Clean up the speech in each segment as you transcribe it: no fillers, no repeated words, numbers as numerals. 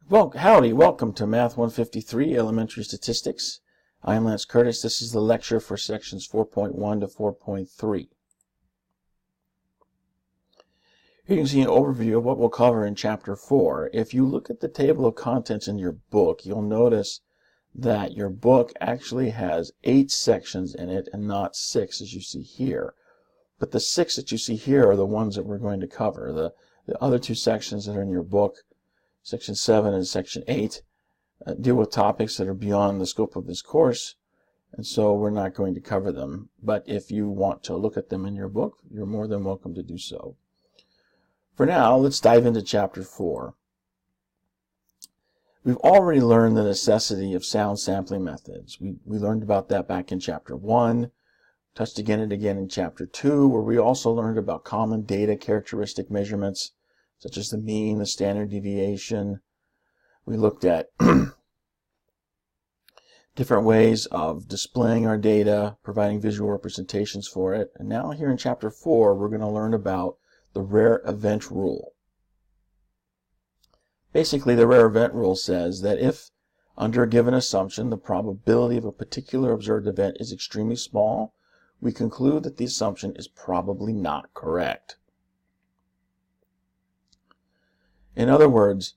Well, howdy, welcome to Math 153, Elementary Statistics. I am Lance Curtis. This is the lecture for sections 4.1 to 4.3. Here you can see an overview of what we'll cover in Chapter 4. If you look at the table of contents in your book, you'll notice that your book actually has 8 sections in it and not 6 as you see here. But the 6 that you see here are the ones that we're going to cover. The other 2 sections that are in your book, Section 7 and Section 8, deal with topics that are beyond the scope of this course, and so we're not going to cover them. But if you want to look at them in your book, you're more than welcome to do so. For now, let's dive into Chapter 4. We've already learned the necessity of sound sampling methods. We learned about that back in Chapter 1, touched again and again in Chapter 2, where we also learned about common data characteristic measurements, such as the mean, the standard deviation. We looked at different ways of displaying our data, providing visual representations for it. And now here in Chapter 4, we're going to learn about the rare event rule. Basically, the rare event rule says that if, under a given assumption, the probability of a particular observed event is extremely small, we conclude that the assumption is probably not correct. In other words,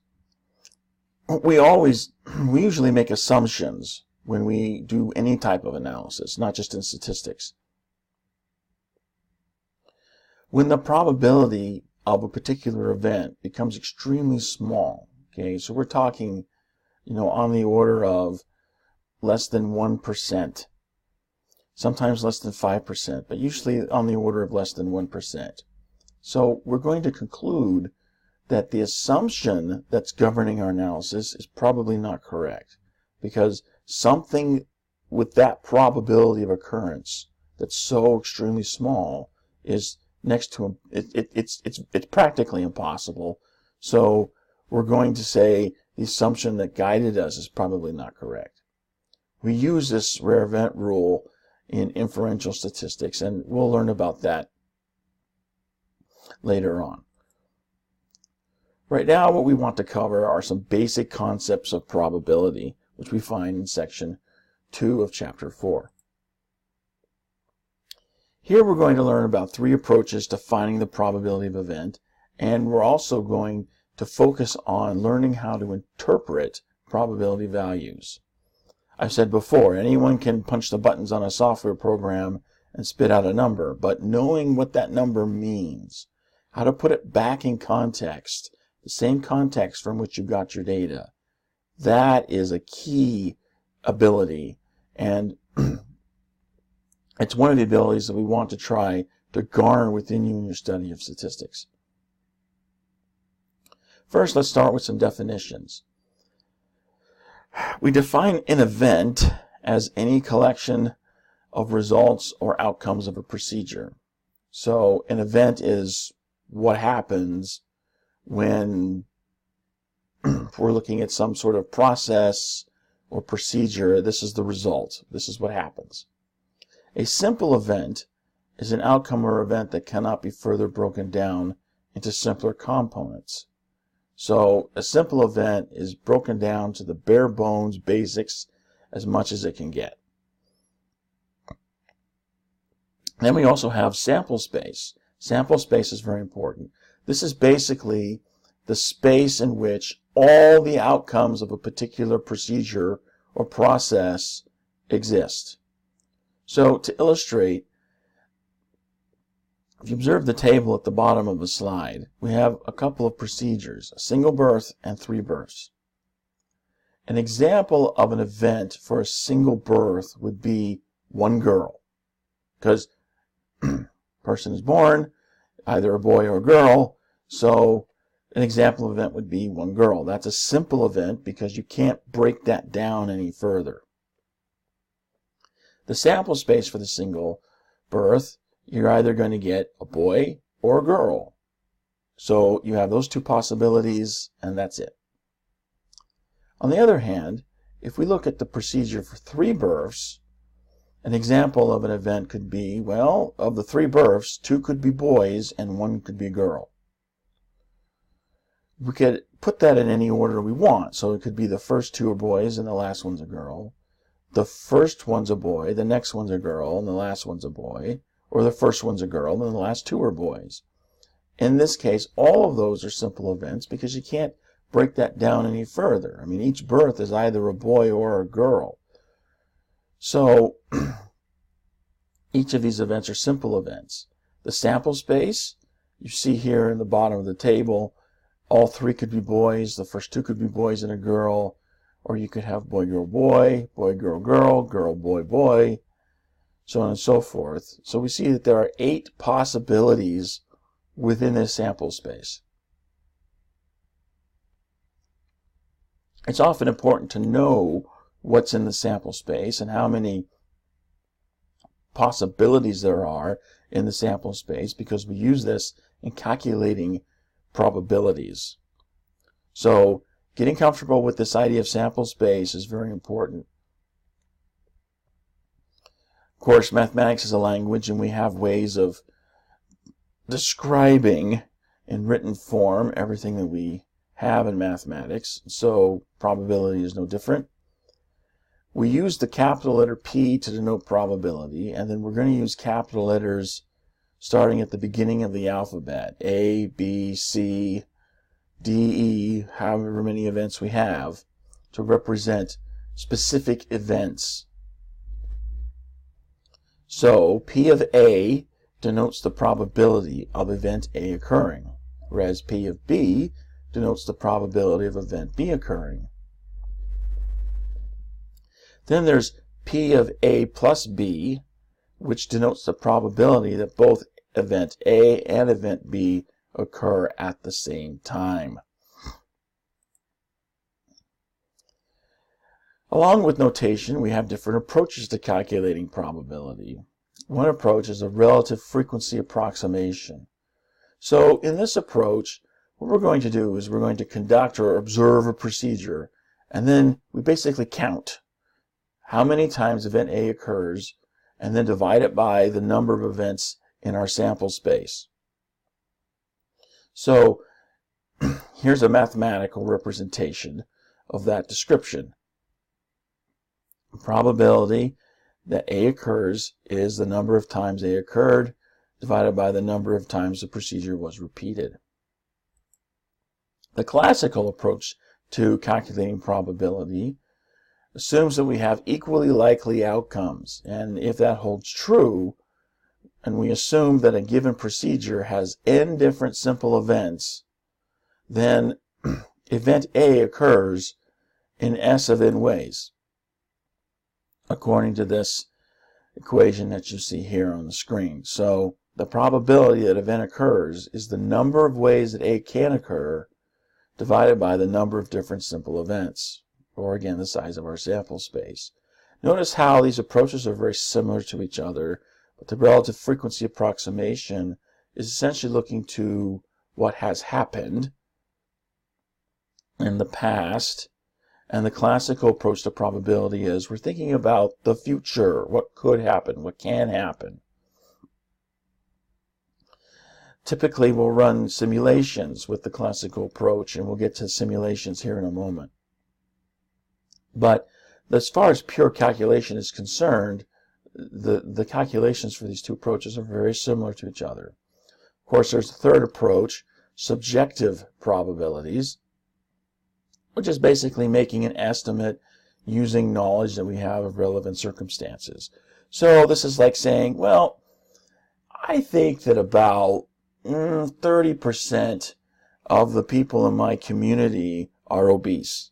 we usually make assumptions when we do any type of analysis, not just in statistics. When the probability of a particular event becomes extremely small, okay, so we're talking, on the order of less than 1%, sometimes less than 5%, but usually on the order of less than 1%. So we're going to conclude that the assumption that's governing our analysis is probably not correct, because something with that probability of occurrence that's so extremely small is next to it's practically impossible. So we're going to say the assumption that guided us is probably not correct. We use this rare event rule in inferential statistics, and we'll learn about that later on. Right now, what we want to cover are some basic concepts of probability, which we find in Section 2 of Chapter 4. Here we're going to learn about 3 approaches to finding the probability of an event, and we're also going to focus on learning how to interpret probability values. I've said before, anyone can punch the buttons on a software program and spit out a number, but knowing what that number means, how to put it back in context, the same context from which you got your data, that is a key ability, and it's one of the abilities that we want to try to garner within you in your study of statistics. First, let's start with some definitions. We define an event as any collection of results or outcomes of a procedure. So an event is what happens when we're looking at some sort of process or procedure. This is the result. This is what happens. A simple event is an outcome or event that cannot be further broken down into simpler components. So a simple event is broken down to the bare bones basics as much as it can get. Then we also have sample space. Sample space is very important. This is basically the space in which all the outcomes of a particular procedure or process exist. So to illustrate, if you observe the table at the bottom of the slide, we have a couple of procedures, a single birth and 3 births. An example of an event for a single birth would be 1 girl, because person is born, either a boy or a girl, so an example event would be 1 girl. That's a simple event because you can't break that down any further. The sample space for the single birth, you're either going to get a boy or a girl. So you have those 2 possibilities, and that's it. On the other hand, if we look at the procedure for 3 births, an example of an event could be, well, of the 3 births, 2 could be boys and 1 could be a girl. we could put that in any order we want. So it could be the first two are boys and the last one's a girl. The first one's a boy, the next one's a girl, and the last one's a boy. Or the first one's a girl, and then the last two are boys. In this case, all of those are simple events because you can't break that down any further. I mean, each birth is either a boy or a girl. So each of these events are simple events. The sample space, you see here in the bottom of the table, all three could be boys. The first two could be boys and a girl. Or you could have boy, girl, boy, girl, girl, boy, boy, so on and so forth. So we see that there are 8 possibilities within this sample space. It's often important to know what's in the sample space and how many possibilities there are in the sample space because we use this in calculating probabilities. So getting comfortable with this idea of sample space is very important. Of course, mathematics is a language, and we have ways of describing in written form everything that we have in mathematics. So probability is no different. We use the capital letter P to denote probability, and then we're going to use capital letters starting at the beginning of the alphabet. A, B, C, D, E, however many events we have, to represent specific events. So P of A denotes the probability of event A occurring, whereas P of B denotes the probability of event B occurring. Then there's P of A plus B, which denotes the probability that both event A and event B occur at the same time. Along with notation, we have different approaches to calculating probability. One approach is a relative frequency approximation. So in this approach, what we're going to do is we're going to conduct or observe a procedure, and then we basically count how many times event A occurs, and then divide it by the number of events in our sample space. So here's a mathematical representation of that description. Probability that A occurs is the number of times A occurred divided by the number of times the procedure was repeated. The classical approach to calculating probability assumes that we have equally likely outcomes, and if that holds true, and we assume that a given procedure has n different simple events, then event A occurs in s of n ways, according to this equation that you see here on the screen. So the probability that an event occurs is the number of ways that A can occur divided by the number of different simple events, or again the size of our sample space. Notice how these approaches are very similar to each other, but the relative frequency approximation is essentially looking to what has happened in the past, and the classical approach to probability is we're thinking about the future, what could happen, what can happen. Typically we'll run simulations with the classical approach, and we'll get to simulations here in a moment. But as far as pure calculation is concerned, the calculations for these two approaches are very similar to each other. Of course, there's a third approach, subjective probabilities, which is basically making an estimate using knowledge that we have of relevant circumstances. So this is like saying, well, I think that about 30% of the people in my community are obese.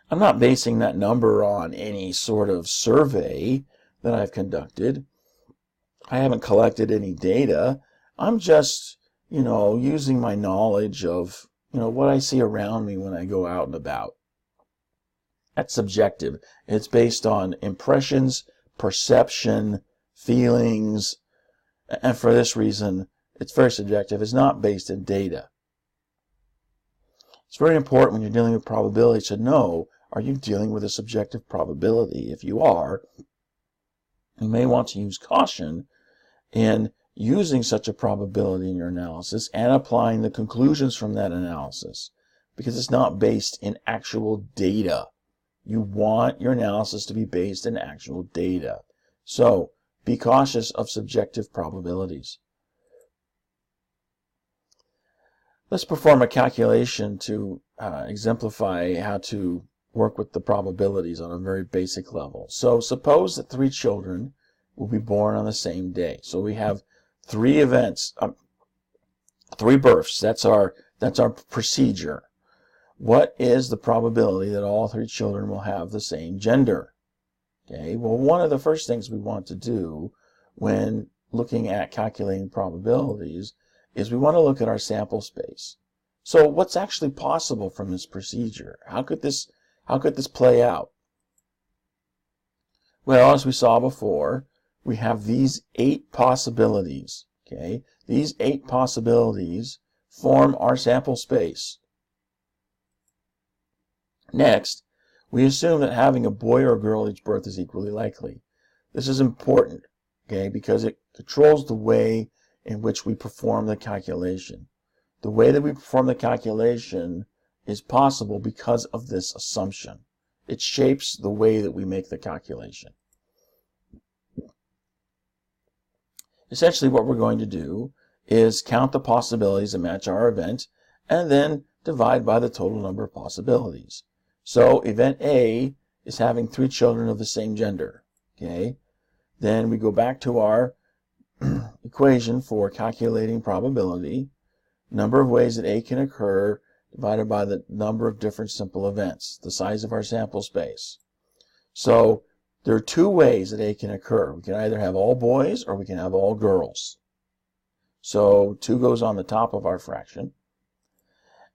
I'm not basing that number on any sort of survey that I've conducted. I haven't collected any data. I'm just, using my knowledge of, what I see around me when I go out and about. That's subjective. It's based on impressions, perception, feelings, and for this reason, it's very subjective. It's not based in data. It's very important when you're dealing with probability to know, are you dealing with a subjective probability? If you are, you may want to use caution in using such a probability in your analysis and applying the conclusions from that analysis, because it's not based in actual data. You want your analysis to be based in actual data. So be cautious of subjective probabilities. Let's perform a calculation to exemplify how to work with the probabilities on a very basic level. So suppose that 3 children will be born on the same day. So we have 3 events, 3 births. That's our procedure. What is the probability that all 3 children will have the same gender? Okay, well, one of the first things we want to do when looking at calculating probabilities is we want to look at our sample space. So what's actually possible from this procedure? How could this play out? Well, as we saw before, we have these 8 possibilities. Okay, these 8 possibilities form our sample space. Next, we assume that having a boy or a girl each birth is equally likely. This is important, okay, because it controls the way in which we perform the calculation. The way that we perform the calculation is possible because of this assumption. It shapes the way that we make the calculation. Essentially, what we're going to do is count the possibilities that match our event and then divide by the total number of possibilities. So event A is having 3 children of the same gender. Okay, then we go back to our equation for calculating probability. Number of ways that A can occur divided by the number of different simple events, the size of our sample space. So there are 2 ways that A can occur. We can either have all boys or we can have all girls. So 2 goes on the top of our fraction.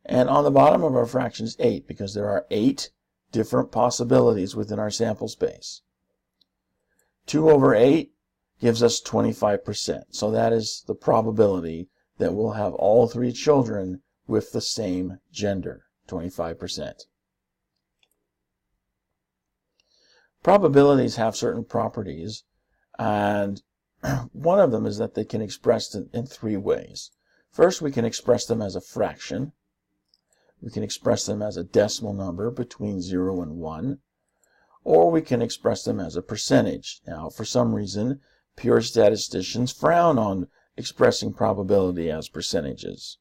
And on the bottom of our fraction is 8, because there are 8 different possibilities within our sample space. 2 over 8 gives us 25%. So that is the probability that we'll have all 3 children with the same gender, 25%. Probabilities have certain properties, and one of them is that they can be expressed in 3 ways. First, we can express them as a fraction. We can express them as a decimal number between 0 and 1, or we can express them as a percentage. Now, for some reason, pure statisticians frown on expressing probability as percentages.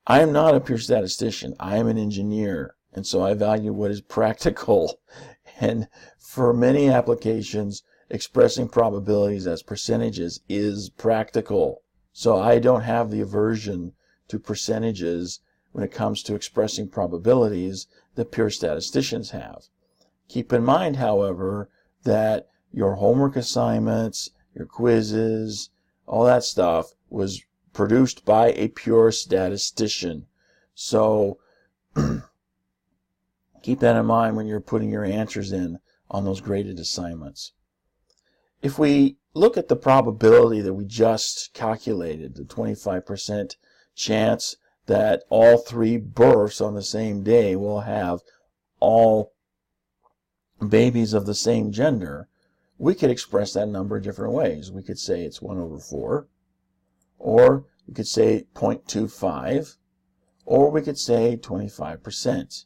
I am not a pure statistician. I am an engineer, and so I value what is practical. And for many applications, expressing probabilities as percentages is practical. So I don't have the aversion to percentages when it comes to expressing probabilities that pure statisticians have. Keep in mind, however, that your homework assignments, your quizzes, all that stuff was produced by a pure statistician. So keep that in mind when you're putting your answers in on those graded assignments. If we look at the probability that we just calculated, the 25% chance that all 3 births on the same day will have all babies of the same gender, we could express that number in different ways. We could say it's 1 over 4, or we could say 0.25, or we could say 25%.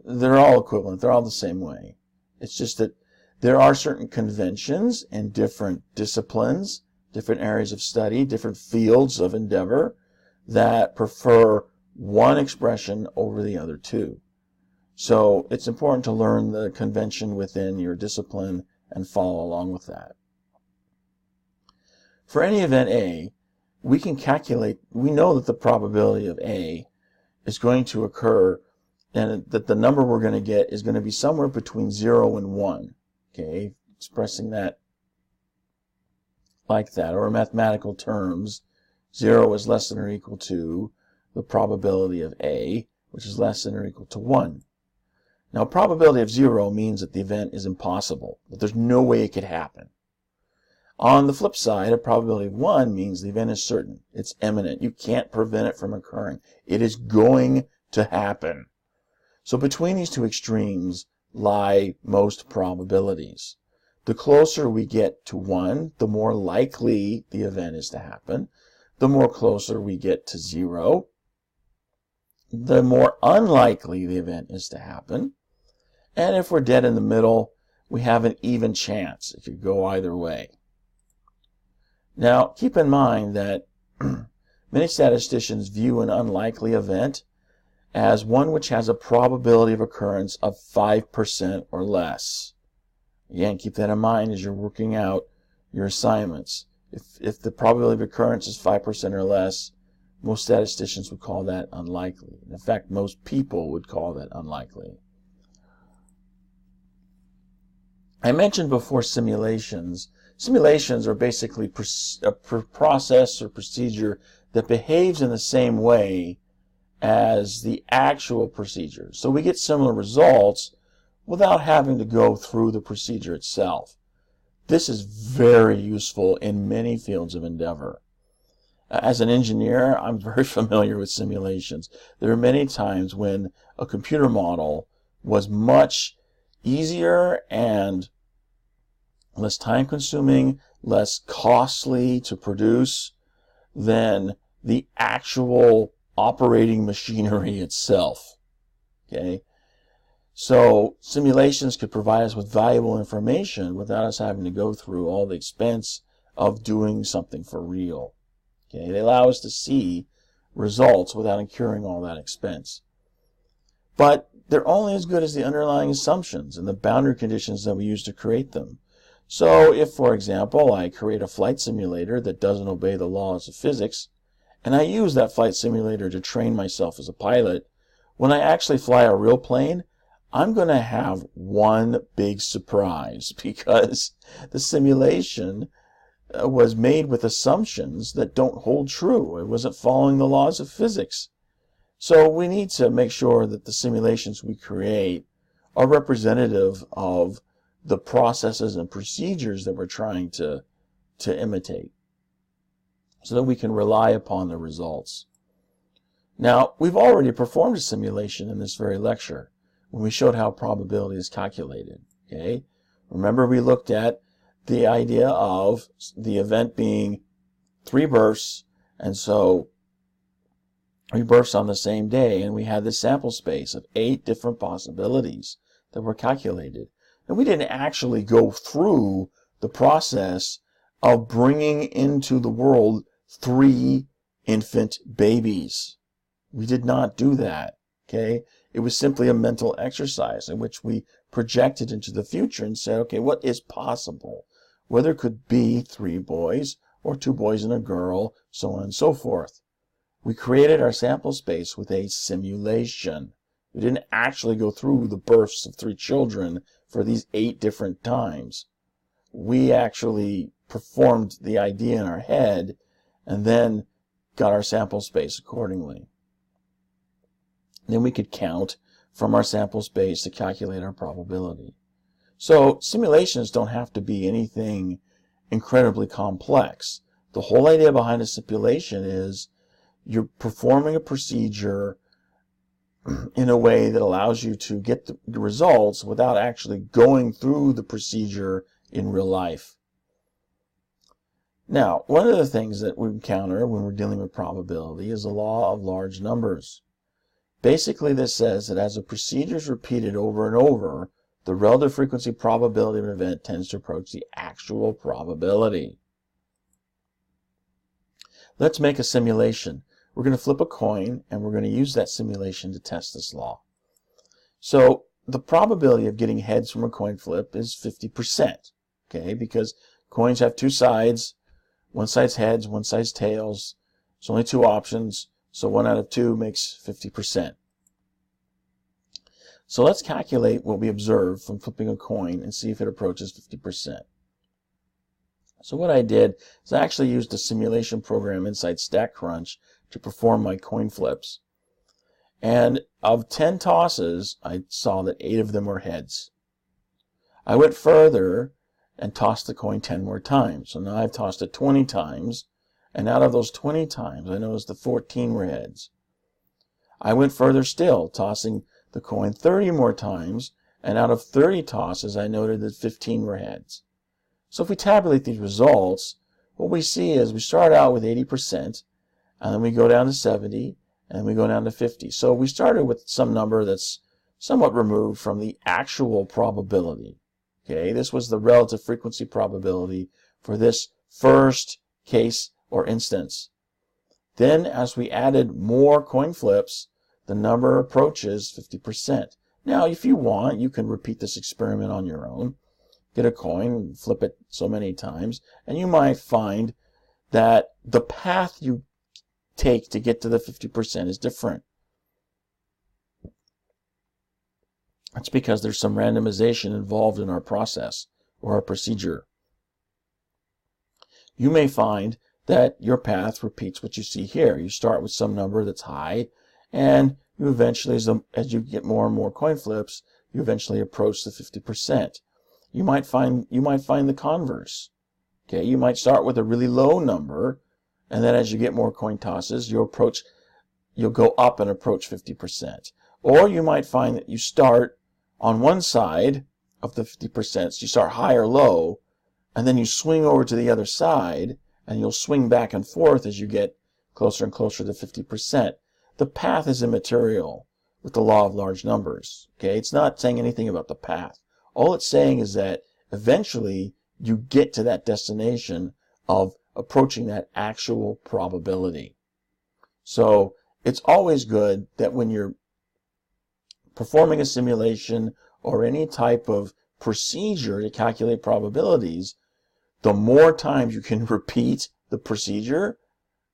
They're all equivalent. They're all the same way. It's just that there are certain conventions in different disciplines, different areas of study, different fields of endeavor that prefer one expression over the other 2. So it's important to learn the convention within your discipline and follow along with that. For any event A, we can calculate, we know that the probability of A is going to occur and that the number we're going to get is going to be somewhere between 0 and 1. Okay, expressing that like that, or in mathematical terms, 0 is less than or equal to the probability of A, which is less than or equal to 1. Now, probability of 0 means that the event is impossible, that there's no way it could happen. On the flip side, a probability of 1 means the event is certain. It's imminent. You can't prevent it from occurring. It is going to happen. So between these 2 extremes lie most probabilities. The closer we get to 1, the more likely the event is to happen. The more closer we get to 0, the more unlikely the event is to happen. And if we're dead in the middle, we have an even chance. It could go either way. Now, keep in mind that many statisticians view an unlikely event as one which has a probability of occurrence of 5% or less. Again, keep that in mind as you're working out your assignments. If the probability of occurrence is 5% or less, most statisticians would call that unlikely. In fact, most people would call that unlikely. I mentioned before simulations. Simulations are basically a process or procedure that behaves in the same way as the actual procedure. So we get similar results without having to go through the procedure itself. This is very useful in many fields of endeavor. As an engineer, I'm very familiar with simulations. There are many times when a computer model was much easier and less time-consuming, less costly to produce than the actual operating machinery itself. Okay? So simulations could provide us with valuable information without us having to go through all the expense of doing something for real. Okay? They allow us to see results without incurring all that expense. But they're only as good as the underlying assumptions and the boundary conditions that we use to create them. So if, for example, I create a flight simulator that doesn't obey the laws of physics, and I use that flight simulator to train myself as a pilot, when I actually fly a real plane, I'm going to have one big surprise because the simulation was made with assumptions that don't hold true. It wasn't following the laws of physics. So we need to make sure that the simulations we create are representative of the processes and procedures that we're trying to imitate, so that we can rely upon the results. Now, we've already performed a simulation in this very lecture when we showed how probability is calculated. Okay? Remember, we looked at the idea of the event being 3 births, and so 3 births on the same day, and we had this sample space of 8 different possibilities that were calculated. And we didn't actually go through the process of bringing into the world 3 infant babies. We did not do that. Okay? It was simply a mental exercise in which we projected into the future and said, okay, what is possible? Well, there could be 3 boys or 2 boys and a girl, so on and so forth. We created our sample space with a simulation. We didn't actually go through the births of 3 children for these 8 different times. We actually performed the idea in our head and then got our sample space accordingly. Then we could count from our sample space to calculate our probability. So simulations don't have to be anything incredibly complex. The whole idea behind a simulation is you're performing a procedure in a way that allows you to get the results without actually going through the procedure in real life. Now, one of the things that we encounter when we're dealing with probability is the law of large numbers. Basically, this says that as a procedure is repeated over and over, the relative frequency probability of an event tends to approach the actual probability. Let's make a simulation. We're going to flip a coin, and we're going to use that simulation to test this law. So the probability of getting heads from a coin flip is 50%, okay? Because coins have 2 sides. One side's heads, one side's tails. There's only 2 options, so 1 out of 2 makes 50%. So let's calculate what we observe from flipping a coin and see if it approaches 50%. So what I did is I actually used a simulation program inside StatCrunch to perform my coin flips. And of 10 tosses, I saw that 8 of them were heads. I went further and tossed the coin 10 more times. So now I've tossed it 20 times, and out of those 20 times, I noticed that 14 were heads. I went further still, tossing the coin 30 more times, and out of 30 tosses, I noted that 15 were heads. So if we tabulate these results, what we see is we start out with 80%, and then we go down to 70, and then we go down to 50. So we started with some number that's somewhat removed from the actual probability. Okay, this was the relative frequency probability for this first case or instance. Then as we added more coin flips, the number approaches 50%. Now, if you want, you can repeat this experiment on your own. Get a coin, flip it so many times, and you might find that the path you take to get to the 50% is different. That's because there's some randomization involved in our process or our procedure. You may find that your path repeats what you see here. You start with some number that's high, and you eventually, as you get more and more coin flips, you eventually approach the 50%. You might find the converse. Okay, you might start with a really low number, and then as you get more coin tosses, you'll go up and approach 50%. Or you might find that you start on one side of the 50%, so you start high or low, and then you swing over to the other side, and you'll swing back and forth as you get closer and closer to 50%. The path is immaterial with the law of large numbers. Okay, it's not saying anything about the path. All it's saying is that eventually you get to that destination of approaching that actual probability. So it's always good that when you're performing a simulation or any type of procedure to calculate probabilities, the more times you can repeat the procedure,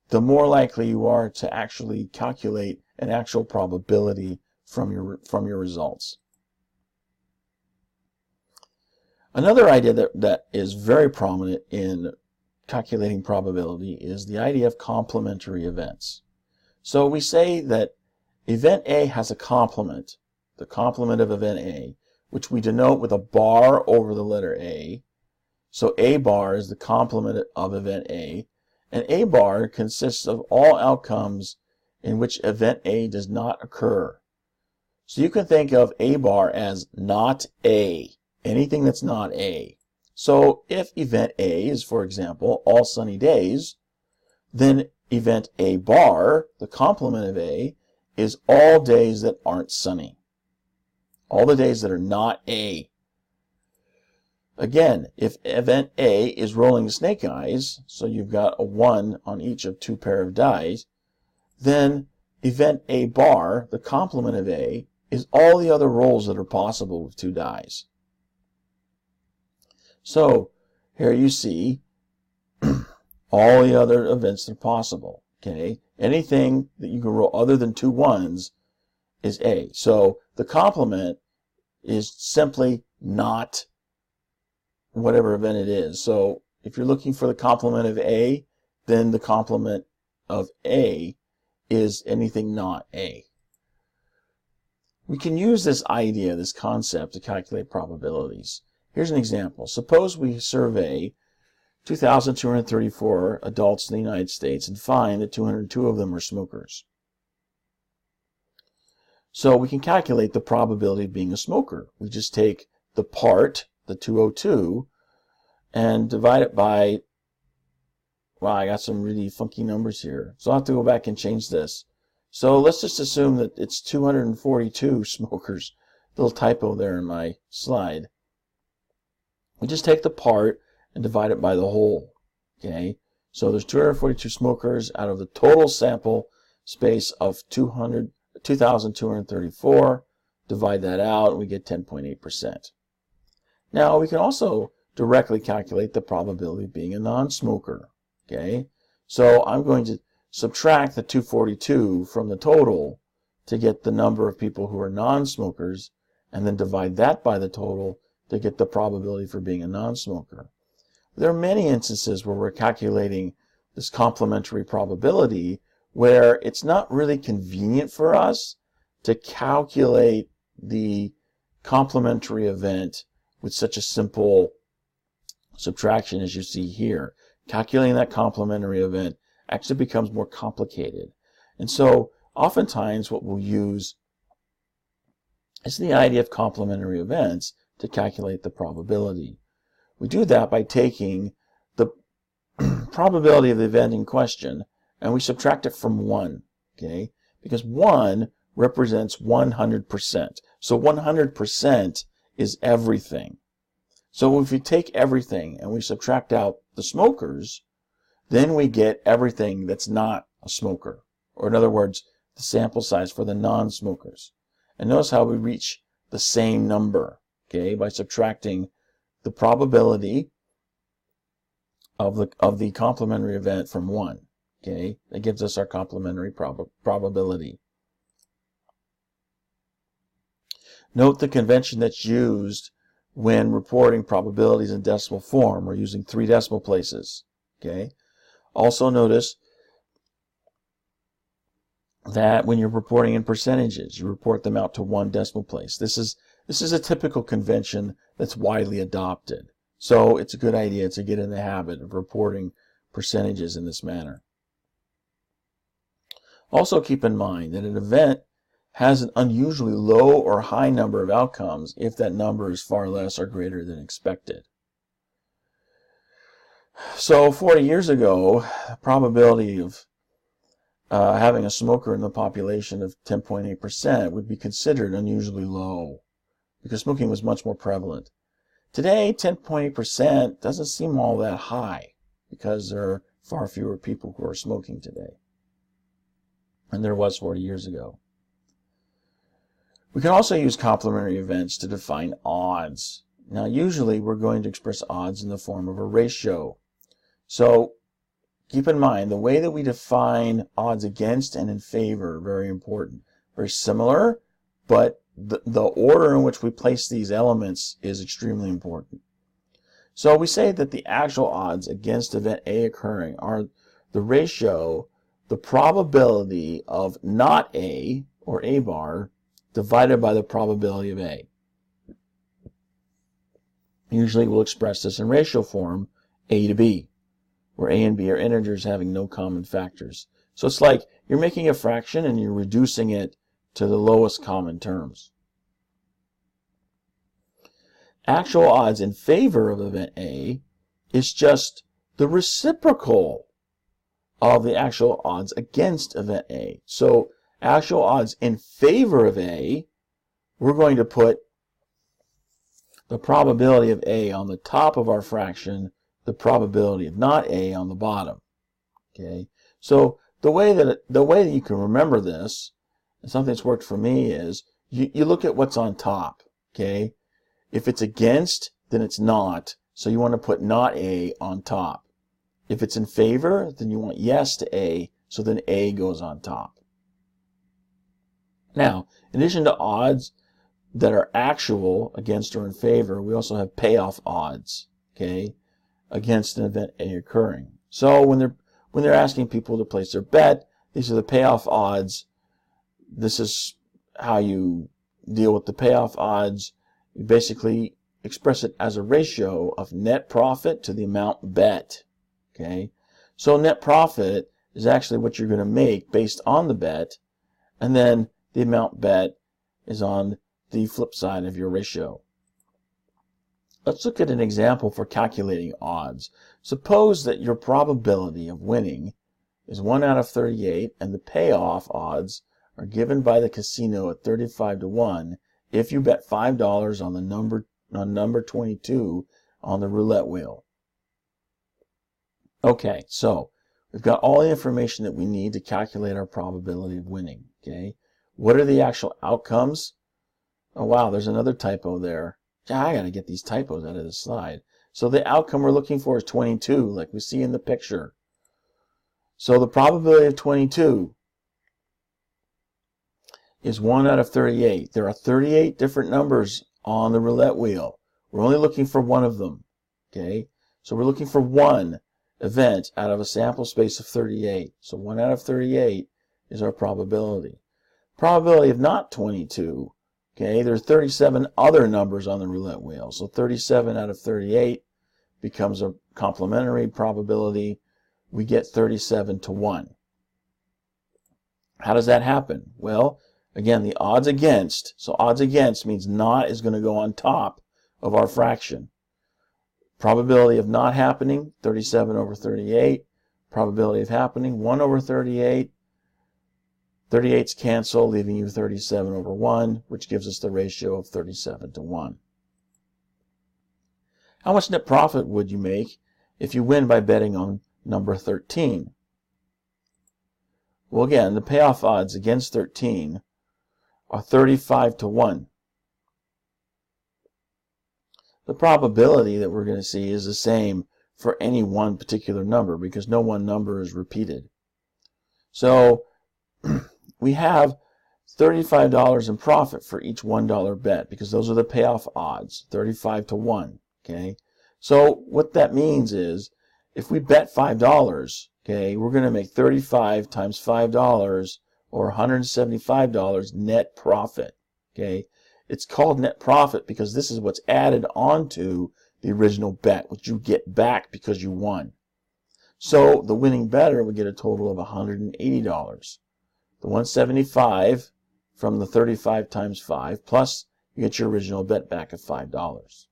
the more likely you are to actually calculate an actual probability from your results. Another idea that is very prominent in calculating probability is the idea of complementary events. So we say that event A has a complement, the complement of event A, which we denote with a bar over the letter A. So A bar is the complement of event A, and A bar consists of all outcomes in which event A does not occur. So you can think of A bar as not A, anything that's not A. So if event A is, for example, all sunny days, then event A bar, the complement of A, is all days that aren't sunny. All the days that are not A. Again, if event A is rolling snake eyes, so you've got a 1 on each of 2 pair of dice, then event A bar, the complement of A, is all the other rolls that are possible with 2 dice. So here you see all the other events that are possible. Okay, anything that you can roll other than 2 1s is A. So the complement is simply not whatever event it is. So if you're looking for the complement of A, then the complement of A is anything not A. We can use this idea, this concept, to calculate probabilities. Here's an example. Suppose we survey 2,234 adults in the United States and find that 202 of them are smokers. So we can calculate the probability of being a smoker. We just take the part, the 202, and divide it by, wow, I got some really funky numbers here. So I'll have to go back and change this. So let's just assume that it's 242 smokers. Little typo there in my slide. We just take the part and divide it by the whole. Okay, so there's 242 smokers out of the total sample space of 2,234. Divide that out, and we get 10.8%. Now we can also directly calculate the probability of being a non-smoker. Okay, so I'm going to subtract the 242 from the total to get the number of people who are non-smokers, and then divide that by the total to get the probability for being a non-smoker. There are many instances where we're calculating this complementary probability where it's not really convenient for us to calculate the complementary event with such a simple subtraction as you see here. Calculating that complementary event actually becomes more complicated. And so oftentimes what we'll use is the idea of complementary events to calculate the probability. We do that by taking the probability of the event in question and we subtract it from 1, okay? Because 1 represents 100%. So 100% is everything. So if we take everything and we subtract out the smokers, then we get everything that's not a smoker. Or in other words, the sample size for the non-smokers. And notice how we reach the same number, okay, by subtracting the probability of the complementary event from 1. Okay, that gives us our complementary probability. Note the convention that's used when reporting probabilities in decimal form. We're using 3 decimal places. Okay. Also notice that when you're reporting in percentages, you report them out to 1 decimal place. This is a typical convention that's widely adopted. So it's a good idea to get in the habit of reporting percentages in this manner. Also keep in mind that an event has an unusually low or high number of outcomes if that number is far less or greater than expected. So 40 years ago, the probability of having a smoker in the population of 10.8% would be considered unusually low because smoking was much more prevalent. Today, 10.8% doesn't seem all that high because there are far fewer people who are smoking today than there was 40 years ago. We can also use complementary events to define odds. Now, usually we're going to express odds in the form of a ratio. So keep in mind, the way that we define odds against and in favor are very important. Very similar, but the order in which we place these elements is extremely important. So we say that the actual odds against event A occurring are the ratio, the probability of not A, or A bar, divided by the probability of A. Usually we'll express this in ratio form, A to B, where A and B are integers having no common factors. So it's like you're making a fraction and you're reducing it to the lowest common terms. Actual odds in favor of event A is just the reciprocal of the actual odds against event A. So actual odds in favor of A, we're going to put the probability of A on the top of our fraction, the probability of not A on the bottom. Okay, so the way that you can remember this, and something that's worked for me, is you look at what's on top. Okay, if it's against, then it's not. So you want to put not A on top. If it's in favor, then you want yes to A. So then A goes on top. Now, in addition to odds that are actual against or in favor, we also have payoff odds, okay, against an event A occurring. So when they're asking people to place their bet, these are the payoff odds. This is how you deal with the payoff odds. You basically express it as a ratio of net profit to the amount bet. Okay, so net profit is actually what you're going to make based on the bet, and then the amount bet is on the flip side of your ratio. Let's look at an example for calculating odds. Suppose that your probability of winning is 1 out of 38 and the payoff odds are given by the casino at 35 to 1 if you bet $5 on number 22 on the roulette wheel. Okay, so we've got all the information that we need to calculate our probability of winning. Okay, what are the actual outcomes? Oh wow, there's another typo there. I gotta get these typos out of the slide. So the outcome we're looking for is 22, like we see in the picture. So the probability of 22 is 1 out of 38. There are 38 different numbers on the roulette wheel. We're only looking for one of them. Okay, so we're looking for one event out of a sample space of 38. So 1 out of 38 is our probability. Probability of not 22. Okay, there's 37 other numbers on the roulette wheel. So 37 out of 38 becomes a complementary probability. We get 37 to 1. How does that happen? Well, again, the odds against. So odds against means not is going to go on top of our fraction. Probability of not happening, 37 over 38. Probability of happening, 1 over 38. 38's cancel, leaving you 37 over 1, which gives us the ratio of 37 to 1. How much net profit would you make if you win by betting on number 13? Well, again, the payoff odds against 13 are 35 to 1. The probability that we're going to see is the same for any one particular number because no one number is repeated. So we have $35 in profit for each $1 bet because those are the payoff odds, 35 to 1. Okay, so what that means is if we bet $5, okay, we're going to make 35 times $5 or $175 net profit. Okay, it's called net profit because this is what's added onto the original bet, which you get back because you won. So the winning bettor would get a total of $180. The 175 from the 35 times 5 plus you get your original bet back of $5.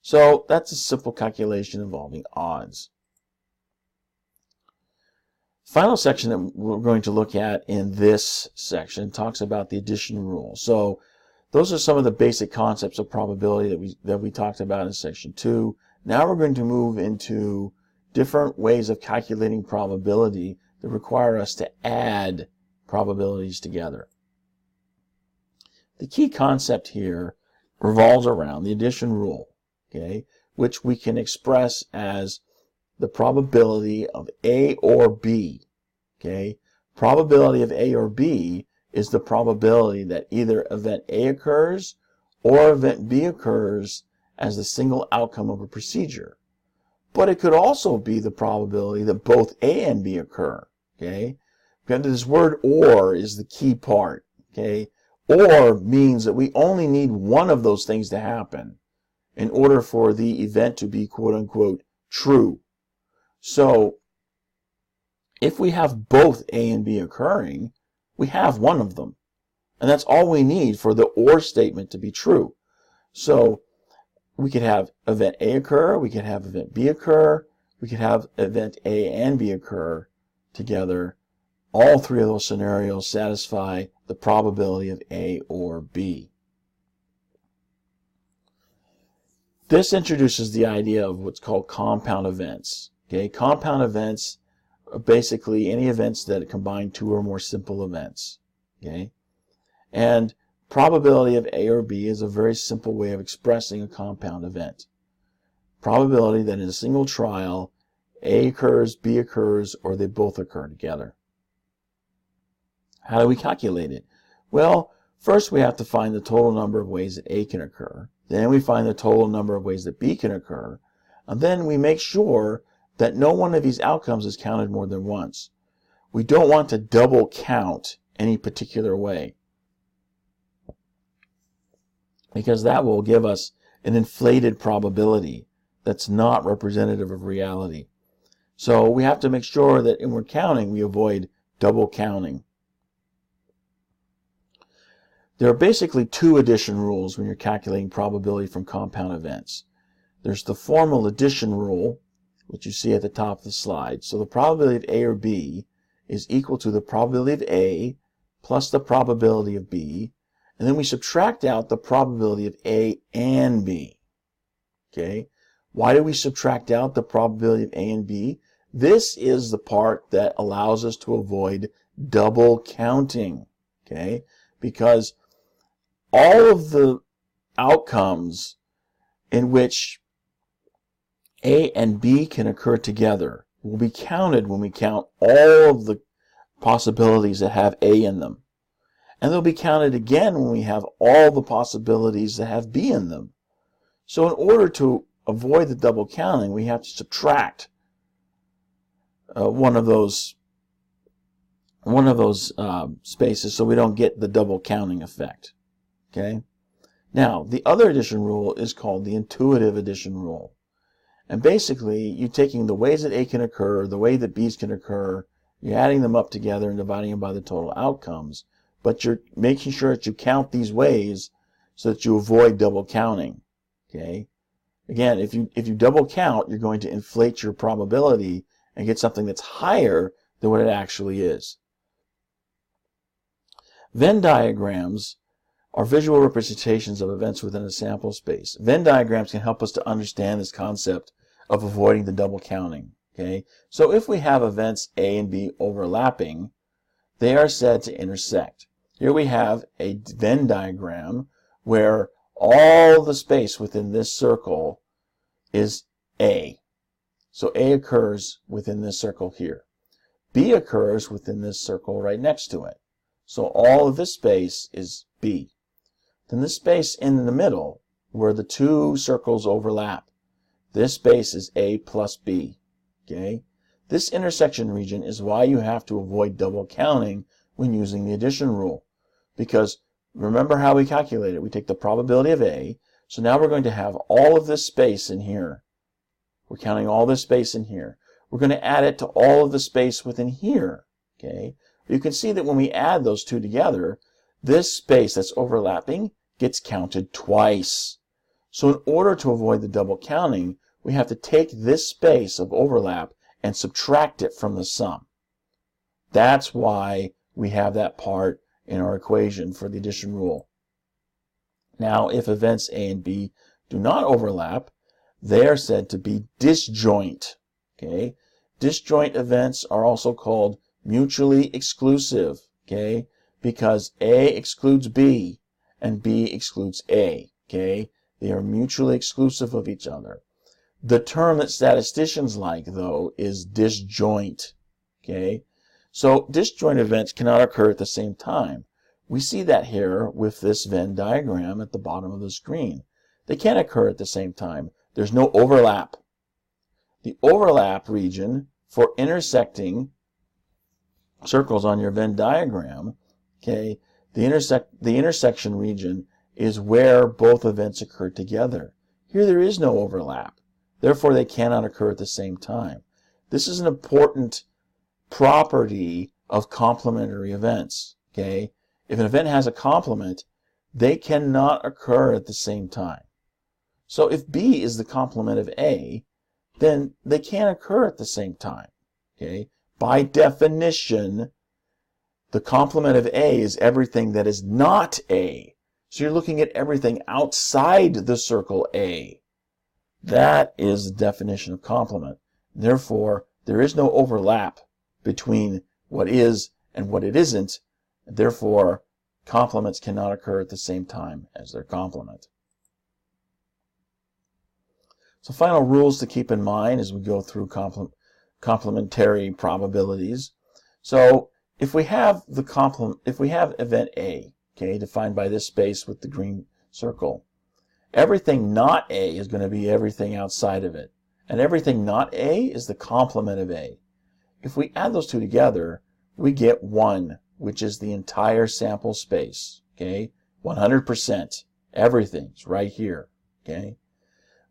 So that's a simple calculation involving odds. Final section that we're going to look at in this section talks about the addition rule. So those are some of the basic concepts of probability that we talked about in section 2. Now we're going to move into different ways of calculating probability that require us to add probabilities together. The key concept here revolves around the addition rule, okay, which we can express as the probability of A or B. Okay, probability of A or B is the probability that either event A occurs or event B occurs as the single outcome of a procedure. But it could also be the probability that both A and B occur. Okay, because this word "or" is the key part. Okay, or means that we only need one of those things to happen in order for the event to be quote unquote true. So if we have both A and B occurring, we have one of them. And that's all we need for the or statement to be true. So we could have event A occur, we could have event B occur, we could have event A and B occur together. All three of those scenarios satisfy the probability of A or B. This introduces the idea of what's called compound events. Okay, compound events are basically any events that combine two or more simple events. Okay, and probability of A or B is a very simple way of expressing a compound event. Probability that in a single trial A occurs, B occurs, or they both occur together. How do we calculate it? Well, first we have to find the total number of ways that A can occur. Then we find the total number of ways that B can occur. And then we make sure that no one of these outcomes is counted more than once. We don't want to double count any particular way, because that will give us an inflated probability that's not representative of reality. So we have to make sure that when we're counting, we avoid double counting. There are basically two addition rules when you're calculating probability from compound events. There's the formal addition rule, which you see at the top of the slide. So the probability of A or B is equal to the probability of A plus the probability of B, and then we subtract out the probability of A and B. Okay? Why do we subtract out the probability of A and B? This is the part that allows us to avoid double counting. Okay? Because all of the outcomes in which A and B can occur together will be counted when we count all of the possibilities that have A in them. And they'll be counted again when we have all the possibilities that have B in them. So in order to avoid the double counting, we have to subtract one of those spaces so we don't get the double counting effect. Okay? Now, the other addition rule is called the intuitive addition rule. And basically, you're taking the ways that A can occur, the way that B's can occur, you're adding them up together and dividing them by the total outcomes. But you're making sure that you count these ways so that you avoid double counting. Okay? Again, if you double count, you're going to inflate your probability and get something that's higher than what it actually is. Venn diagrams are visual representations of events within a sample space. Venn diagrams can help us to understand this concept of avoiding the double counting. Okay? So if we have events A and B overlapping, they are said to intersect. Here we have a Venn diagram where all the space within this circle is A. So A occurs within this circle here. B occurs within this circle right next to it. So all of this space is B. Then the space in the middle, where the two circles overlap, this space is A plus B. Okay? This intersection region is why you have to avoid double counting when using the addition rule. Because remember how we calculate it. We take the probability of A. So now we're going to have all of this space in here. We're counting all this space in here. We're going to add it to all of the space within here. Okay? You can see that when we add those two together, this space that's overlapping gets counted twice. So in order to avoid the double counting, we have to take this space of overlap and subtract it from the sum. That's why we have that part in our equation for the addition rule. Now, if events A and B do not overlap, they are said to be disjoint. Okay? Disjoint events are also called mutually exclusive, okay? Because A excludes B and B excludes A, okay? They are mutually exclusive of each other. The term that statisticians like, though, is disjoint, okay? So disjoint events cannot occur at the same time. We see that here with this Venn diagram at the bottom of the screen. They can't occur at the same time. There's no overlap. The overlap region for intersecting circles on your Venn diagram, okay, the intersection region is where both events occur together. Here there is no overlap. Therefore, they cannot occur at the same time. This is an important property of complementary events. Okay? If an event has a complement, they cannot occur at the same time. So if B is the complement of A, then they can't occur at the same time. Okay? By definition, the complement of A is everything that is not A. So you're looking at everything outside the circle A. That is the definition of complement. Therefore, there is no overlap between what is and what it isn't. Therefore, complements cannot occur at the same time as their complement. So final rules to keep in mind as we go through complementary probabilities. So if we have event A, okay, defined by this space with the green circle, everything not A is going to be everything outside of it. And everything not A is the complement of A. If we add those two together, we get 1, which is the entire sample space. Okay? 100%. Everything's right here. Okay?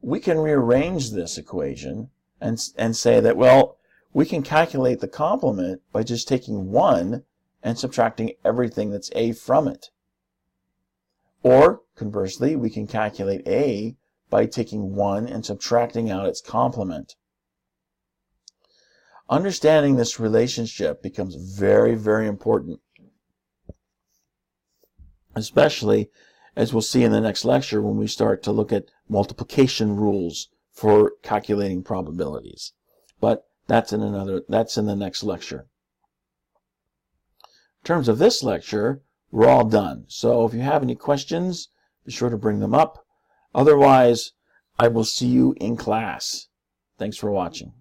We can rearrange this equation and say that, well, we can calculate the complement by just taking 1 and subtracting everything that's A from it. Or, conversely, we can calculate A by taking 1 and subtracting out its complement. Understanding this relationship becomes very, very important, especially as we'll see in the next lecture when we start to look at multiplication rules for calculating probabilities. But that's in the next lecture. In terms of this lecture, we're all done. So if you have any questions, be sure to bring them up. Otherwise, I will see you in class. Thanks for watching.